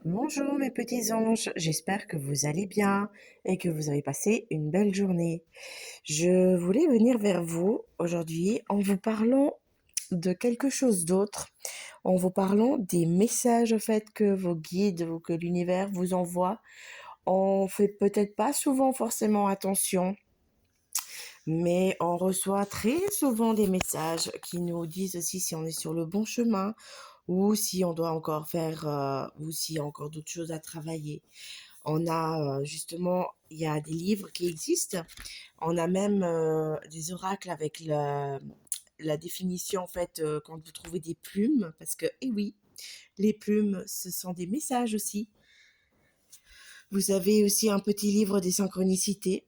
Bonjour mes petits anges, j'espère que vous allez bien et que vous avez passé une belle journée. Je voulais venir vers vous aujourd'hui en vous parlant de quelque chose d'autre, en vous parlant des messages au fait que vos guides ou que l'univers vous envoie. On fait peut-être pas souvent forcément attention, mais on reçoit très souvent des messages qui nous disent aussi si on est sur le bon chemin ou si on doit encore faire, ou s'il y a encore d'autres choses à travailler. On a justement, il y a des livres qui existent. On a même des oracles avec la définition, en fait, quand vous trouvez des plumes, parce que, eh oui, les plumes, ce sont des messages aussi. Vous avez aussi un petit livre des synchronicités.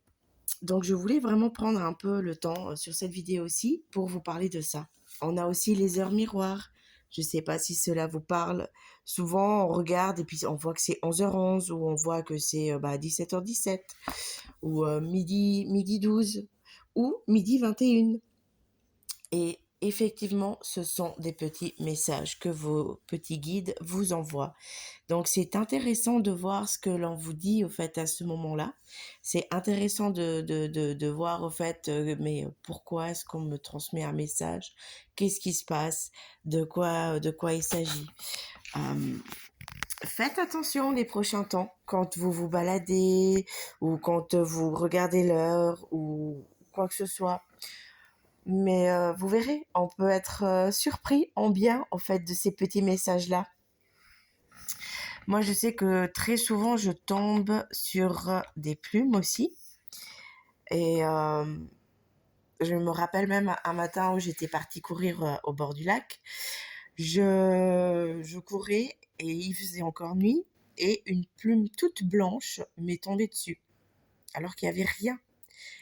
Donc, je voulais vraiment prendre un peu le temps sur cette vidéo aussi pour vous parler de ça. On a aussi les heures miroirs. Je ne sais pas si cela vous parle. Souvent, on regarde et puis on voit que c'est 11h11 ou on voit que c'est 17h17 ou midi 12 ou midi 21. Et effectivement, ce sont des petits messages que vos petits guides vous envoient. Donc, c'est intéressant de voir ce que l'on vous dit, au fait, à ce moment-là. C'est intéressant de voir, au fait, mais pourquoi est-ce qu'on me transmet un message? Qu'est-ce qui se passe? De quoi il s'agit? Euh, Faites attention les prochains temps, quand vous vous baladez, ou quand vous regardez l'heure, ou quoi que ce soit. Mais vous verrez, on peut être surpris en bien, en fait, de ces petits messages-là. Moi, je sais que très souvent, je tombe sur des plumes aussi. Et je me rappelle même un matin où j'étais partie courir au bord du lac. Je courais et il faisait encore nuit. Et une plume toute blanche m'est tombée dessus. Alors qu'il n'y avait rien.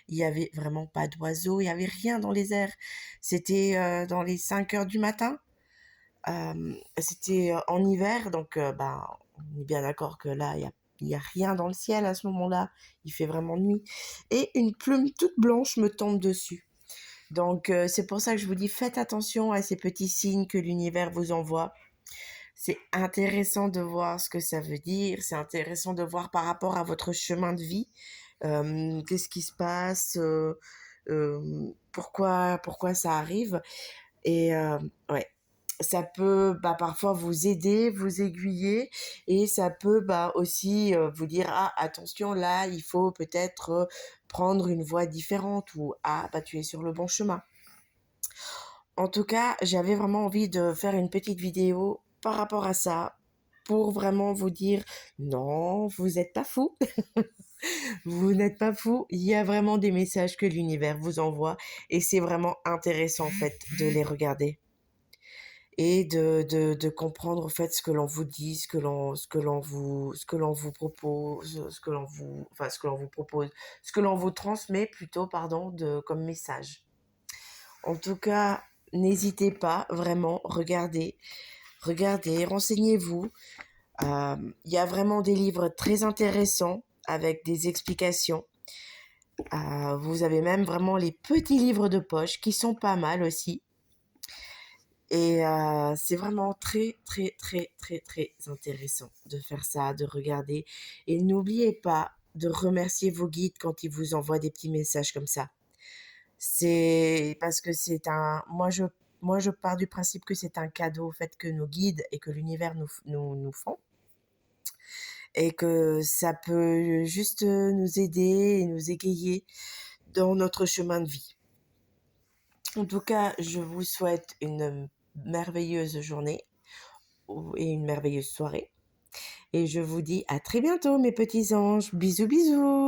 Il n'y avait vraiment pas d'oiseaux, il n'y avait rien dans les airs. C'était dans les 5 heures du matin. C'était en hiver, donc on est bien d'accord que là, il y a rien dans le ciel à ce moment-là. Il fait vraiment nuit. Et une plume toute blanche me tombe dessus. Donc, c'est pour ça que je vous dis, faites attention à ces petits signes que l'univers vous envoie. C'est intéressant de voir ce que ça veut dire. C'est intéressant de voir par rapport à votre chemin de vie. Qu'est-ce qui se passe, pourquoi ça arrive. Et ouais, ça peut parfois vous aider, vous aiguiller, et ça peut aussi vous dire ah attention là il faut peut-être prendre une voie différente, ou ah tu es sur le bon chemin. En tout cas, j'avais vraiment envie de faire une petite vidéo par rapport à ça, pour vraiment vous dire non, vous n'êtes pas fou. Vous n'êtes pas fou, il y a vraiment des messages que l'univers vous envoie, et c'est vraiment intéressant en fait de les regarder et de comprendre en fait ce que l'on vous dit, ce que l'on vous propose, ce que l'on vous transmet plutôt, pardon, comme message. En tout cas, n'hésitez pas, vraiment, regardez, renseignez-vous. Il y a vraiment des livres très intéressants avec des explications. Vous avez même vraiment les petits livres de poche qui sont pas mal aussi. Et c'est vraiment très, très, très, très, très intéressant de faire ça, de regarder. Et n'oubliez pas de remercier vos guides quand ils vous envoient des petits messages comme ça. C'est parce que moi je pars du principe que c'est un cadeau, au fait, que nos guides et que l'univers nous font. Et que ça peut juste nous aider et nous égayer dans notre chemin de vie. En tout cas, je vous souhaite une merveilleuse journée et une merveilleuse soirée. Et je vous dis à très bientôt, mes petits anges. Bisous, bisous.